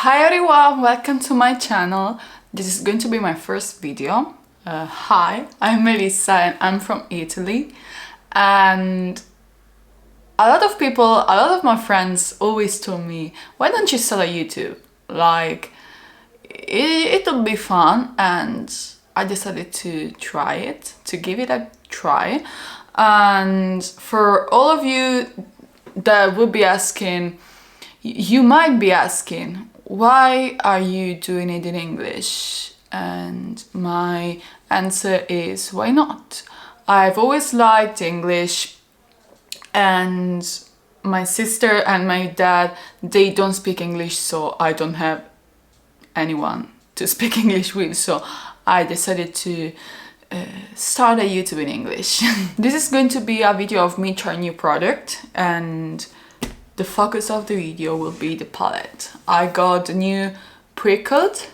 Hi everyone, welcome to my channel. This is going to be my first video. Hi, I'm Melissa and I'm from Italy, and a lot of my friends always told me, why don't you start a YouTube? Like, it'll be fun, and I decided to try it, to give it a try. And for all of you that would be asking, you might be asking, why are you doing it in English? And my answer is, why not? I've always liked English, and my sister and my dad, they don't speak English, so I don't have anyone to speak English with, so I decided to start a YouTube in English. This is going to be a video of me trying new product, and the focus of the video will be the palette. I got the new Pricked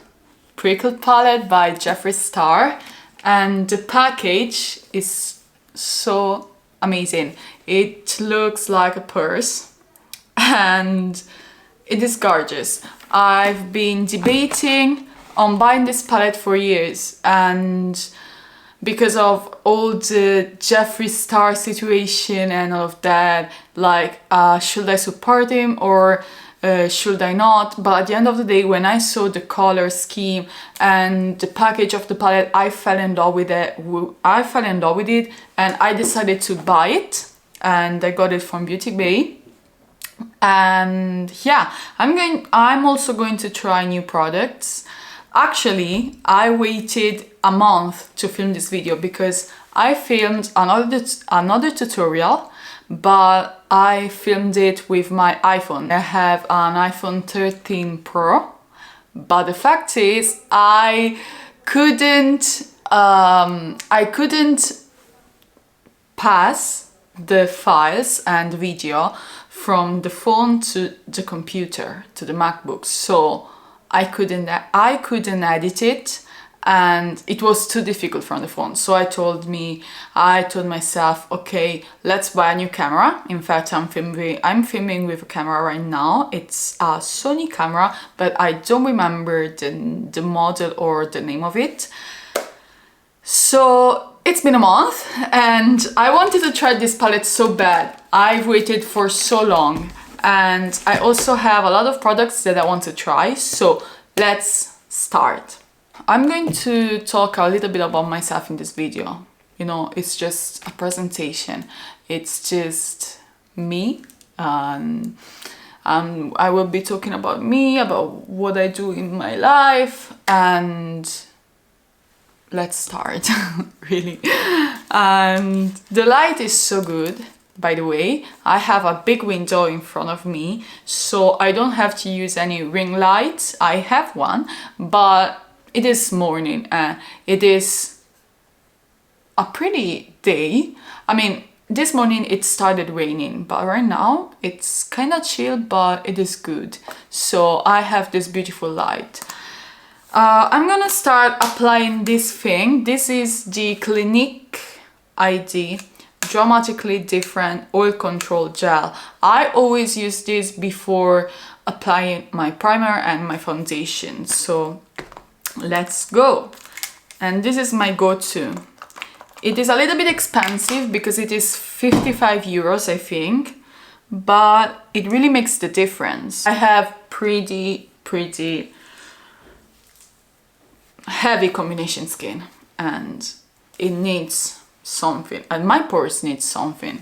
Palette by Jeffree Star, and the package is so amazing. It looks like a purse and it is gorgeous. I've been debating on buying this palette for years, and because of all the Jeffree Star situation and all of that, like, should I support him or should I not? But at the end of the day, when I saw the color scheme and the package of the palette, I fell in love with it. And I decided to buy it, and I got it from Beauty Bay. And yeah, I'm also going to try new products. Actually, I waited a month to film this video because I filmed another tutorial, but I filmed it with my iPhone. I have an iPhone 13 Pro, but the fact is I couldn't pass the files and video from the phone to the computer, to the MacBook, so I couldn't edit it, and it was too difficult from the phone. So I told myself, okay, let's buy a new camera. In fact, I'm filming with a camera right now. It's a Sony camera, but I don't remember the model or the name of it. So it's been a month, and I wanted to try this palette so bad. I've waited for so long. And I also have a lot of products that I want to try, so let's start. I'm going to talk a little bit about myself in this video. You know, it's just a presentation. It's just me. I will be talking about me, about what I do in my life, and let's start, really. And the light is so good. By the way, I have a big window in front of me, so I don't have to use any ring lights. I have one, but it is morning and it is a pretty day. I mean, this morning it started raining, but right now it's kind of chill, but it is good. So I have this beautiful light. I'm gonna start applying this thing. This is the Clinique ID Dramatically Different Oil Control Gel. I always use this before applying my primer and my foundation, so let's go. And this is my go-to. It is a little bit expensive because it is 55 euros, I think, but it really makes the difference. I have pretty heavy combination skin, and it needs something, and my pores need something.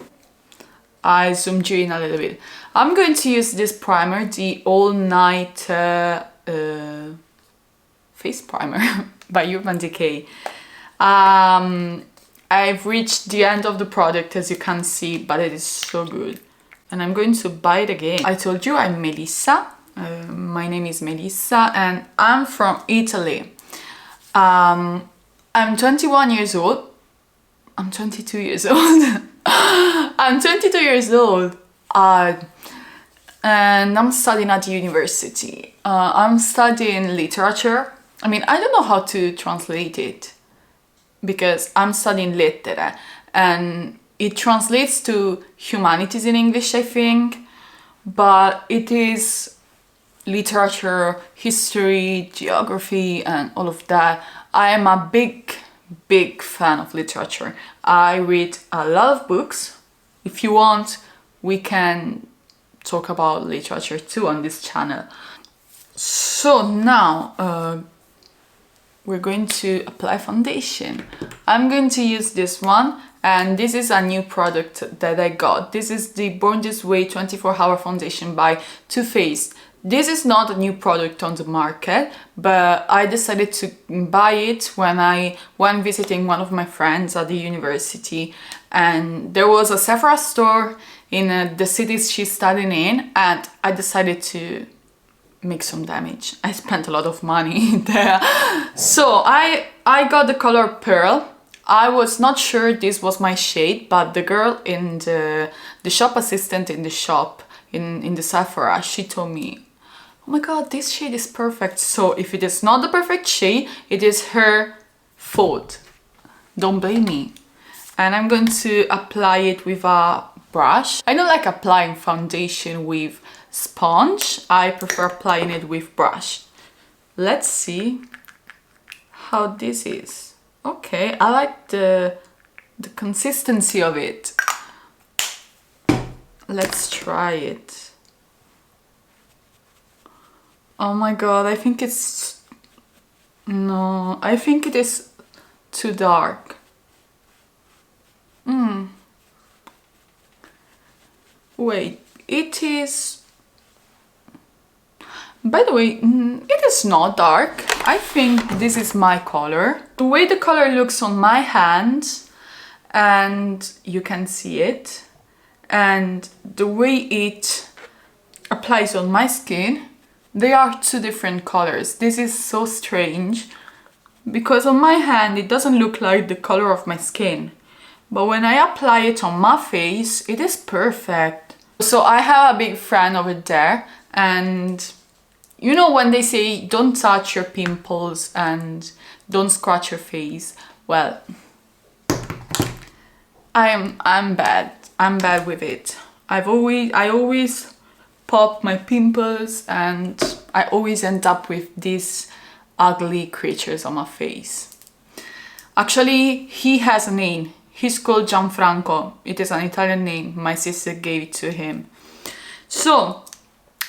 I zoomed you in a little bit. I'm going to use this primer, the All Night Face Primer by Urban Decay. I've reached the end of the product, as you can see, but it is so good. And I'm going to buy it again. I told you I'm Melissa. My name is Melissa, and I'm from Italy. I'm 21 years old. I'm 22 years old. I'm 22 years old. And I'm studying at university. I'm studying literature. I mean, I don't know how to translate it because I'm studying lettere, and it translates to humanities in English, I think, but it is literature, history, geography, and all of that. I am a big fan of literature. I read a lot of books. If you want, we can talk about literature too on this channel. So now we're going to apply foundation. I'm going to use this one, and this is a new product that I got. This is the Born This Way 24-hour foundation by Too Faced. This is not a new product on the market, but I decided to buy it when I went visiting one of my friends at the university, and there was a Sephora store in the cities she's studying in, and I decided to make some damage. I spent a lot of money there. So I got the color Pearl. I was not sure this was my shade, but the girl in the shop assistant in the shop in the Sephora, she told me, oh my god, this shade is perfect. So if it is not the perfect shade, it is her fault. Don't blame me. And I'm going to apply it with a brush. I don't like applying foundation with sponge. I prefer applying it with brush. Let's see how this is. Okay, I like the consistency of it. Let's try it. Oh my god, I think it's... No, I think it is too dark. Wait, it is... By the way, it is not dark. I think this is my color. The way the color looks on my hand, and you can see it, and the way it applies on my skin, they are two different colors. This is so strange, because on my hand it doesn't look like the color of my skin. But when I apply it on my face, it is perfect. So I have a big friend over there, and you know when they say don't touch your pimples and don't scratch your face? Well, I'm bad. I'm bad with it. I always pop my pimples, and I always end up with these ugly creatures on my face. Actually, he has a name. He's called Gianfranco. It is an Italian name. My sister gave it to him. So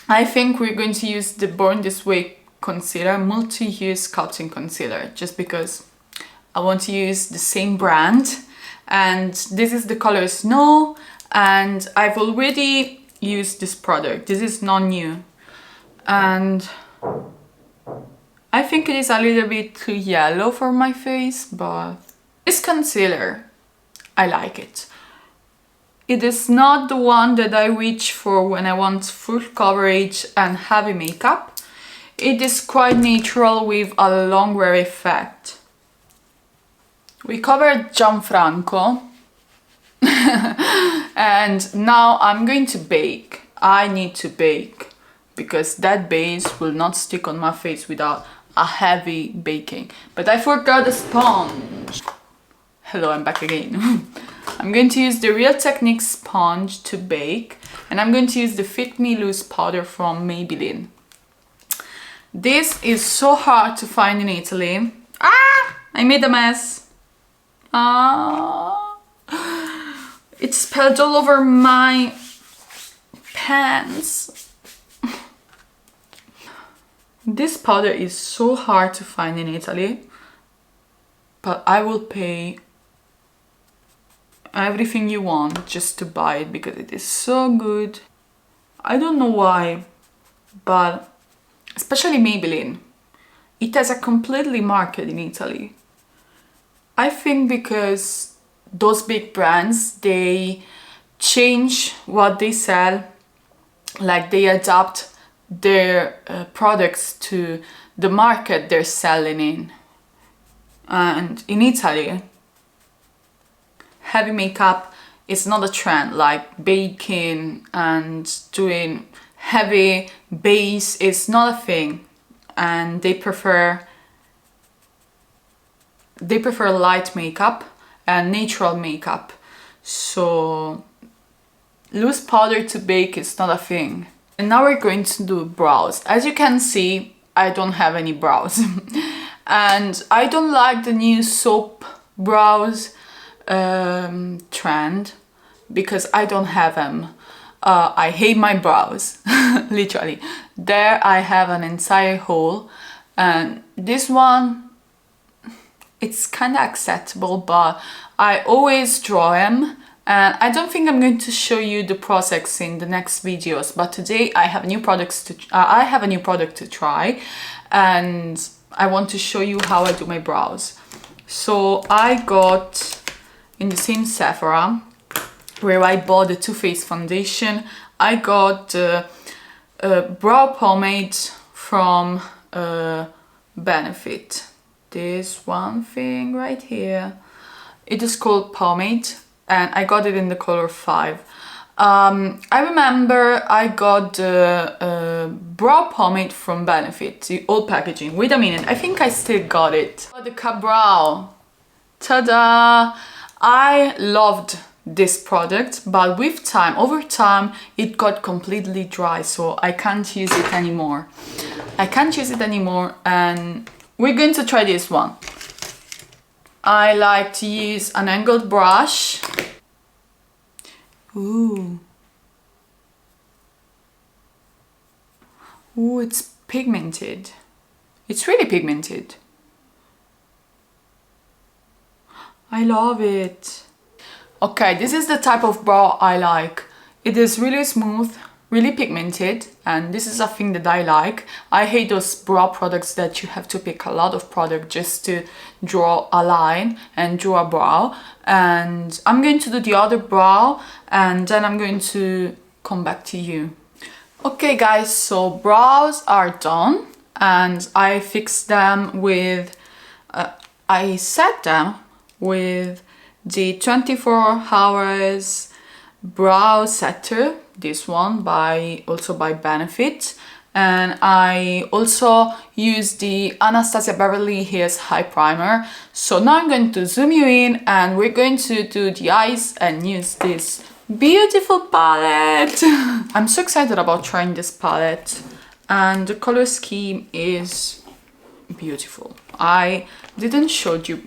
I think we're going to use the Born This Way concealer, multi-use sculpting concealer, just because I want to use the same brand. And this is the color Snow, and I've already used this product. This is not new, and I think it is a little bit too yellow for my face, but this concealer, I like it. It is not the one that I reach for when I want full coverage and heavy makeup. It is quite natural with a long wear effect. We covered Gianfranco and now I'm going to bake. I need to bake because that base will not stick on my face without a heavy baking. But I forgot the sponge. Hello, I'm back again. I'm going to use the Real Technique sponge to bake, and I'm going to use the Fit Me Loose powder from Maybelline. This is so hard to find in Italy. Ah! I made a mess. Ah! It spilled all over my pants. This powder is so hard to find in Italy, but I will pay everything you want just to buy it because it is so good. I don't know why, but especially Maybelline, it has a completely market in Italy. I think because those big brands, they change what they sell, like they adapt their products to the market they're selling in. And in Italy, heavy makeup is not a trend, like baking and doing heavy base is not a thing, and they prefer light makeup and natural makeup. So loose powder to bake is not a thing. And now we're going to do brows. As you can see, I don't have any brows. And I don't like the new soap brows trend because I don't have them. I hate my brows, literally. There I have an entire hole, and this one, it's kind of acceptable, but I always draw them, and I don't think I'm going to show you the process in the next videos, but today I have new products to I have a new product to try, and I want to show you how I do my brows. So I got in the same Sephora where I bought the Too Faced foundation, I got a brow pomade from Benefit. This one thing right here. It is called Pomade, and I got it in the color 5. I remember I got the brow pomade from Benefit, the old packaging. Wait a minute, I think I still got it. The Ka-Brow. Ta-da! I loved this product, but with time, over time, it got completely dry, so I can't use it anymore. And we're going to try this one. I like to use an angled brush. Ooh, it's pigmented. It's really pigmented. I love it. Okay, this is the type of brow I like. It is really smooth, really pigmented, and this is a thing that I like. I hate those brow products that you have to pick a lot of product just to draw a line and draw a brow. And I'm going to do the other brow, and then I'm going to come back to you. Okay guys, so brows are done, and I fixed them with, I set them with the 24 hours brow setter, this one also by Benefit, and I also use the Anastasia Beverly Hills High Primer. So now I'm going to zoom you in, and we're going to do the eyes and use this beautiful palette. I'm so excited about trying this palette, and the color scheme is beautiful. I didn't show you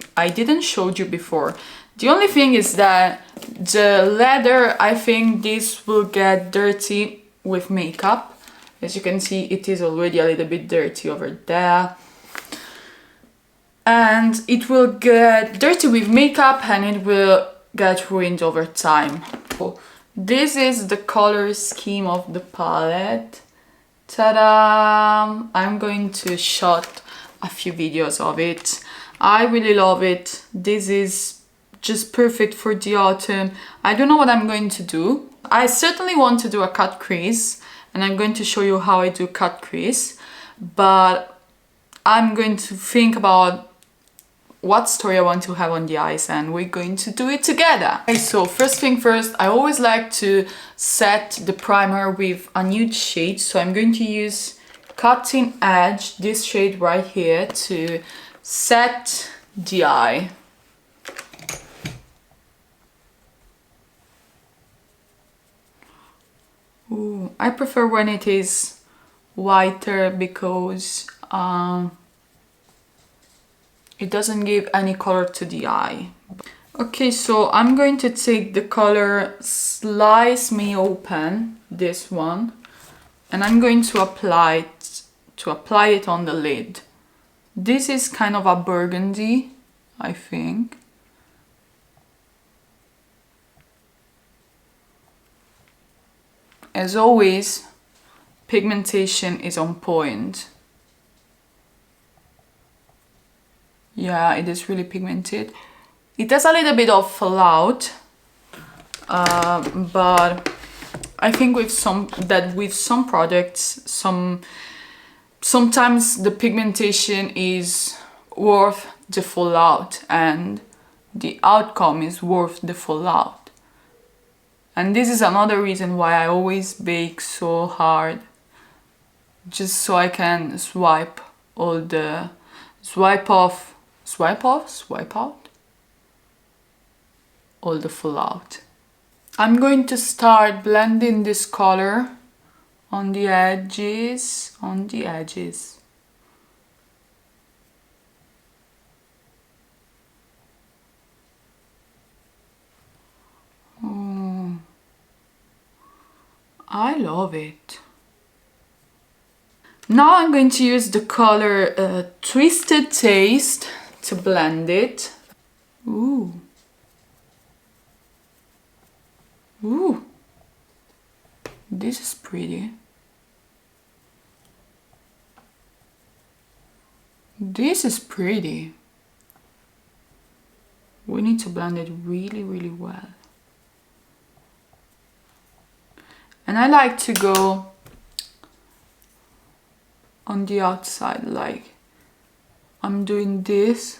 before. The only thing is that the leather, I think this will get dirty with makeup. As you can see, it is already a little bit dirty over there. And it will get dirty with makeup, and it will get ruined over time. So this is the color scheme of the palette. Ta-da! I'm going to shoot a few videos of it. I really love it. This is just perfect for the autumn. I don't know what I'm going to do. I certainly want to do a cut crease, and I'm going to show you how I do cut crease, but I'm going to think about what story I want to have on the eyes, and we're going to do it together. Okay, so first thing first, I always like to set the primer with a nude shade, so I'm going to use Cutting Edge, this shade right here, to set the eye. Ooh, I prefer when it is whiter because it doesn't give any color to the eye. Okay, so I'm going to take the color Slice Me Open, this one, and I'm going to apply it on the lid. This is kind of a burgundy, I think. As always, pigmentation is on point. Yeah, it is really pigmented. It has a little bit of fallout, but I think with some products, sometimes the pigmentation is worth the fallout, and the outcome is worth the fallout. And this is another reason why I always bake so hard, just so I can swipe out all the fallout. I'm going to start blending this color on the edges, on the edges. Oh, I love it. Now I'm going to use the color Twisted Taste to blend it. Ooh. Ooh. This is pretty. This is pretty. We need to blend it really, really well. And I like to go on the outside, like I'm doing this.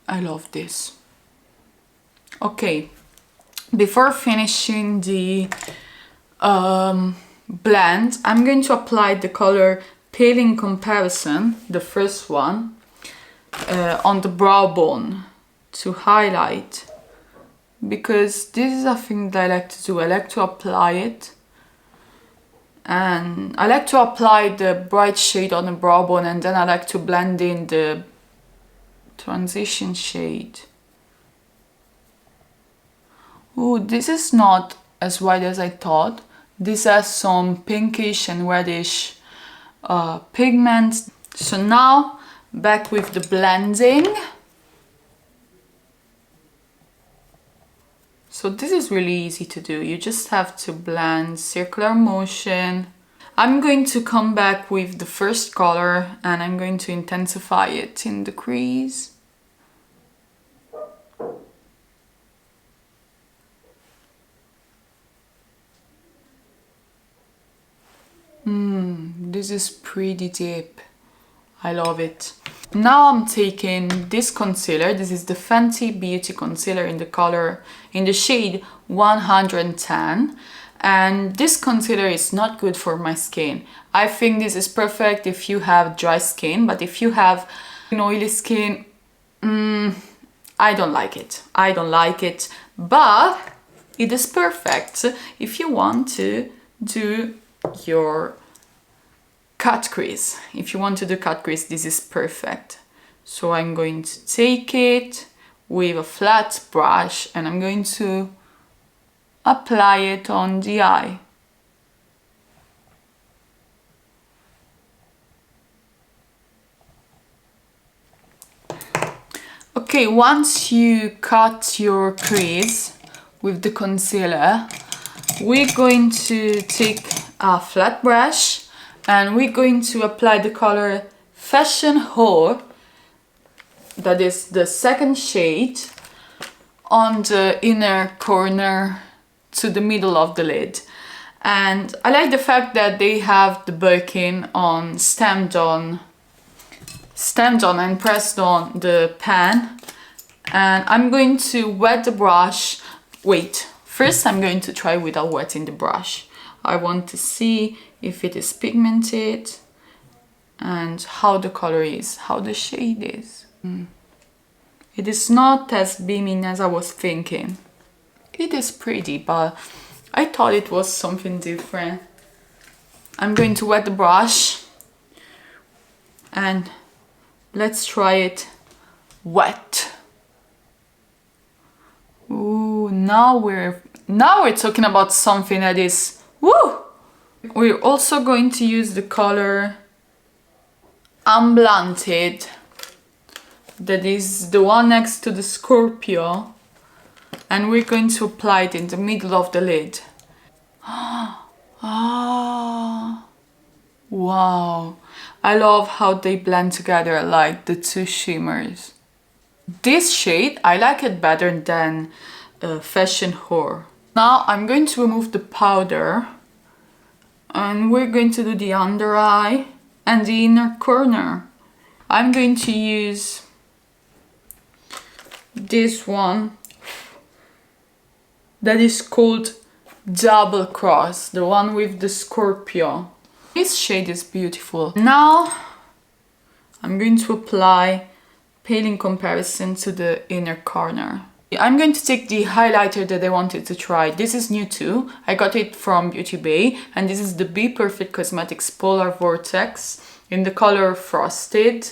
I love this. Okay, before finishing the blend, I'm going to apply the color Pale in Comparison, the first one, on the brow bone to highlight, because this is a thing that I like to do. I like to apply it, and I like to apply the bright shade on the brow bone, and then I like to blend in the transition shade. Ooh, this is not as white as I thought. This has some pinkish and reddish pigments. So now back with the blending. So this is really easy to do. You just have to blend, circular motion. I'm going to come back with the first color and I'm going to intensify it in the crease. This is pretty deep. I love it. Now I'm taking this concealer. This is the Fenty Beauty Concealer in the color, in the shade 110. And this concealer is not good for my skin. I think this is perfect if you have dry skin, but if you have an oily skin, I don't like it. I don't like it, but it is perfect if you want to do your cut crease. If you want to do cut crease, this is perfect. So I'm going to take it with a flat brush and I'm going to apply it on the eye. Okay, once you cut your crease with the concealer, we're going to take a flat brush and we're going to apply the color Fashion Whore, that is the second shade, on the inner corner to the middle of the lid. And I like the fact that they have the Birkin on stamped on and pressed on the pan. And I'm going to wet the brush. Wait, first I'm going to try without wetting the brush. I want to see if it is pigmented and how the color is, how the shade is. It is not as beaming as I was thinking. It is pretty, but I thought it was something different. I'm going to wet the brush and let's try it wet. Ooh, now we're talking about something that is woo! We're also going to use the color Unblunted, that is the one next to the Scorpio, and we're going to apply it in the middle of the lid. Ah, wow, I love how they blend together like the two shimmers. This shade, I like it better than Fashion Whore. Now I'm going to remove the powder and we're going to do the under eye and the inner corner. I'm going to use this one that is called Double Cross, the one with the Scorpio. This shade is beautiful. Now I'm going to apply Pale in Comparison to the inner corner. I'm going to take the highlighter that I wanted to try. This is new too. I got it from Beauty Bay, and this is the Be Perfect Cosmetics Polar Vortex in the color Frosted.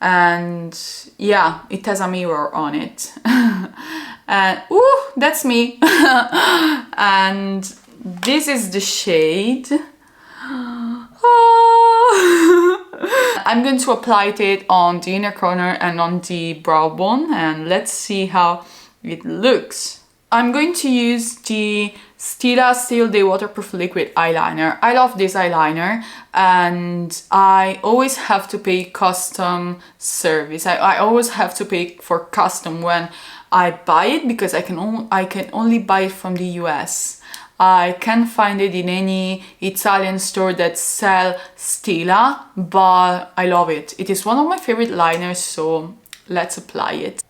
And yeah, it has a mirror on it. And ooh, that's me. And this is the shade. I'm going to apply it on the inner corner and on the brow bone, and let's see how it looks. I'm going to use the Stila Still Day Waterproof Liquid Eyeliner. I love this eyeliner, and I always have to pay custom service. I always have to pay for custom when I buy it, because I can only buy it from the US. I can't find it in any Italian store that sell Stila, but I love it. It is one of my favorite liners, so let's apply it.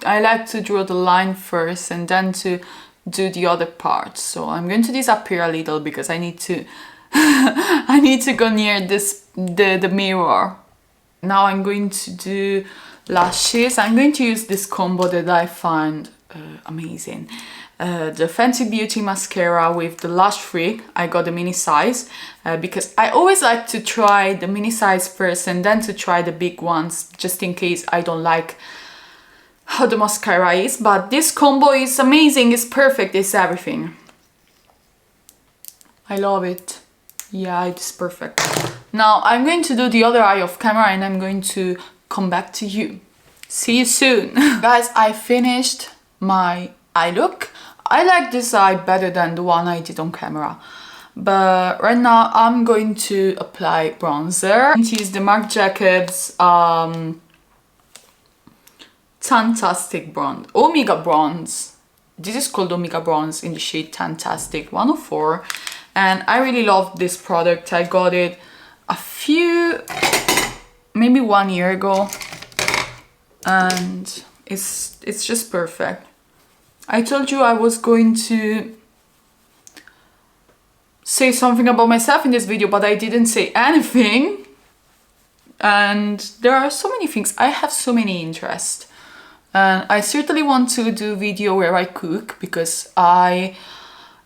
I like to draw the line first and then to do the other part. So I'm going to disappear a little because I need to I need to go near the mirror. Now I'm going to do lashes. I'm going to use this combo that I find amazing. The Fenty Beauty mascara with the Lash Freak. I got the mini size because I always like to try the mini size first and then to try the big ones, just in case I don't like how the mascara is. But this combo is amazing, it's perfect, it's everything. I love it. Yeah, it's perfect. Now I'm going to do the other eye off camera and I'm going to come back to you. See you soon. Guys, I finished my eye look. I like this eye better than the one I did on camera. But right now I'm going to apply bronzer. I'm going to use the Marc Jacobs Fantastic Bronze, Omega Bronze. This is called Omega Bronze in the shade Fantastic 104. And I really love this product. I got it maybe 1 year ago. And it's just perfect. I told you I was going to say something about myself in this video, but I didn't say anything. And there are so many things. I have so many interests. And I certainly want to do a video where I cook, because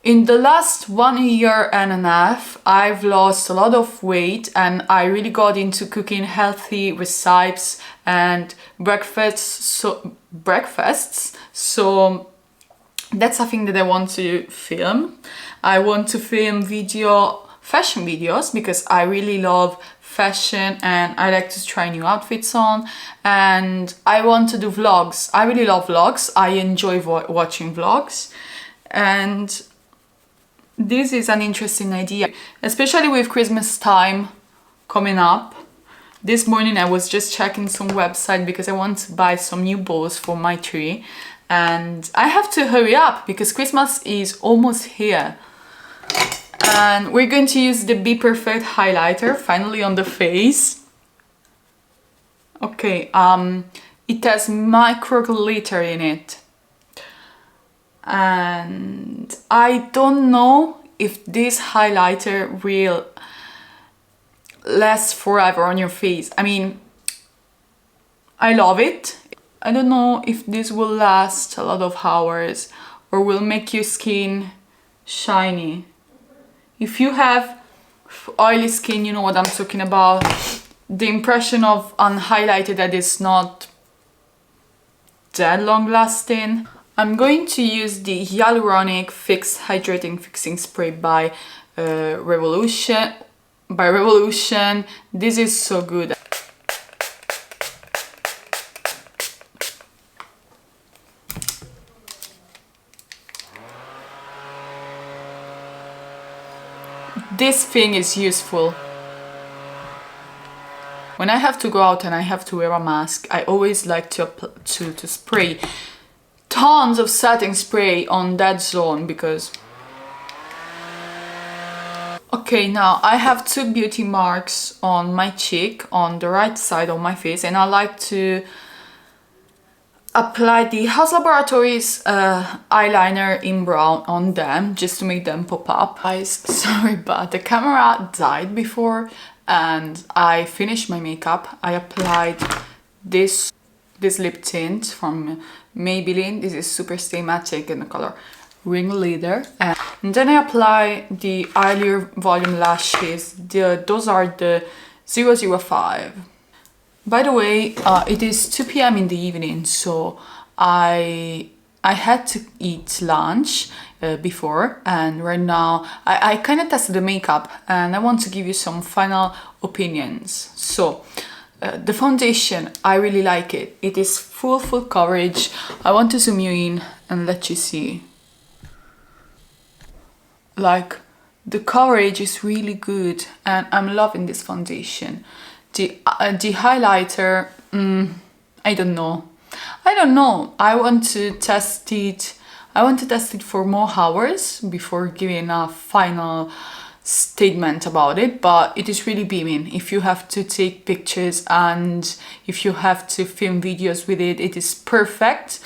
in the last 1 year and a half, I've lost a lot of weight and I really got into cooking healthy recipes and breakfasts. So that's a thing that I want to film. I want to film fashion videos, because I really love fashion and I like to try new outfits on, and I want to do vlogs. I really love vlogs. I enjoy watching vlogs, and this is an interesting idea, especially with Christmas time coming up. This morning I was just checking some website because I want to buy some new bows for my tree, and I have to hurry up because Christmas is almost here. And we're going to use the Be Perfect highlighter finally on the face. Okay, it has micro glitter in it. And I don't know if this highlighter will last forever on your face. I mean, I love it. I don't know if this will last a lot of hours or will make your skin shiny. If you have oily skin, you know what I'm talking about. The impression of unhighlighted that is not that long lasting. I'm going to use the Hyaluronic Fix Hydrating Fixing Spray by Revolution. This is so good. This thing is useful. When I have to go out and I have to wear a mask, I always like to spray tons of setting spray on that zone, because... Okay, now I have 2 beauty marks on my cheek, on the right side of my face, and I like to apply the House Laboratories eyeliner in brown on them, just to make them pop up. Guys, sorry, but the camera died before, and I finished my makeup. I applied this lip tint from Maybelline. This is Super Stay Matte in the color Ringleader. And then I apply the Eyelure Volume Lashes. Those are the 005. By the way, it is 2 p.m. in the evening, so I had to eat lunch before, and right now I kind of tested the makeup and I want to give you some final opinions. So the foundation, I really like it. It is full coverage. I want to zoom you in and let you see. Like, the coverage is really good and I'm loving this foundation. The highlighter, I don't know. I want to test it. I want to test it for more hours before giving a final statement about it, but it is really beaming. If you have to take pictures and if you have to film videos with it, it is perfect.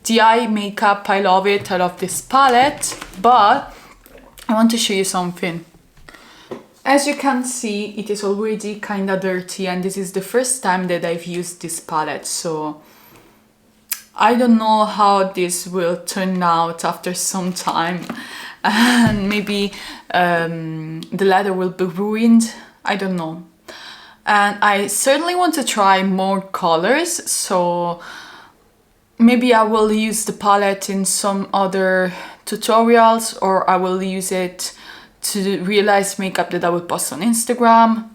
The eye makeup, I love it. I love this palette, but I want to show you something. As you can see, it is already kind of dirty, and this is the first time that I've used this palette, so I don't know how this will turn out after some time, and maybe the leather will be ruined. I don't know. And I certainly want to try more colors, so maybe I will use the palette in some other tutorials, or I will use it to realize makeup that I will post on Instagram,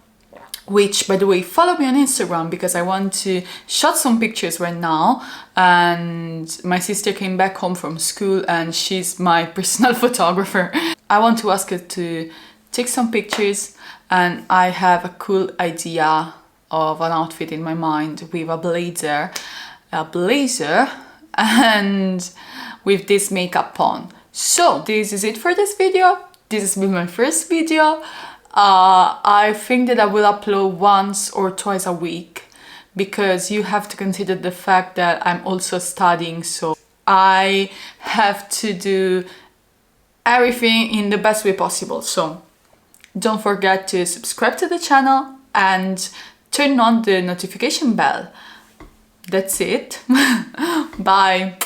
which, by the way, follow me on Instagram because I want to shot some pictures right now. And my sister came back home from school and she's my personal photographer. I want to ask her to take some pictures, and I have a cool idea of an outfit in my mind with a blazer and with this makeup on. So this is it for this video. This has been my first video. I think that I will upload once or twice a week because you have to consider the fact that I'm also studying, so I have to do everything in the best way possible. So don't forget to subscribe to the channel and turn on the notification bell. That's it. Bye.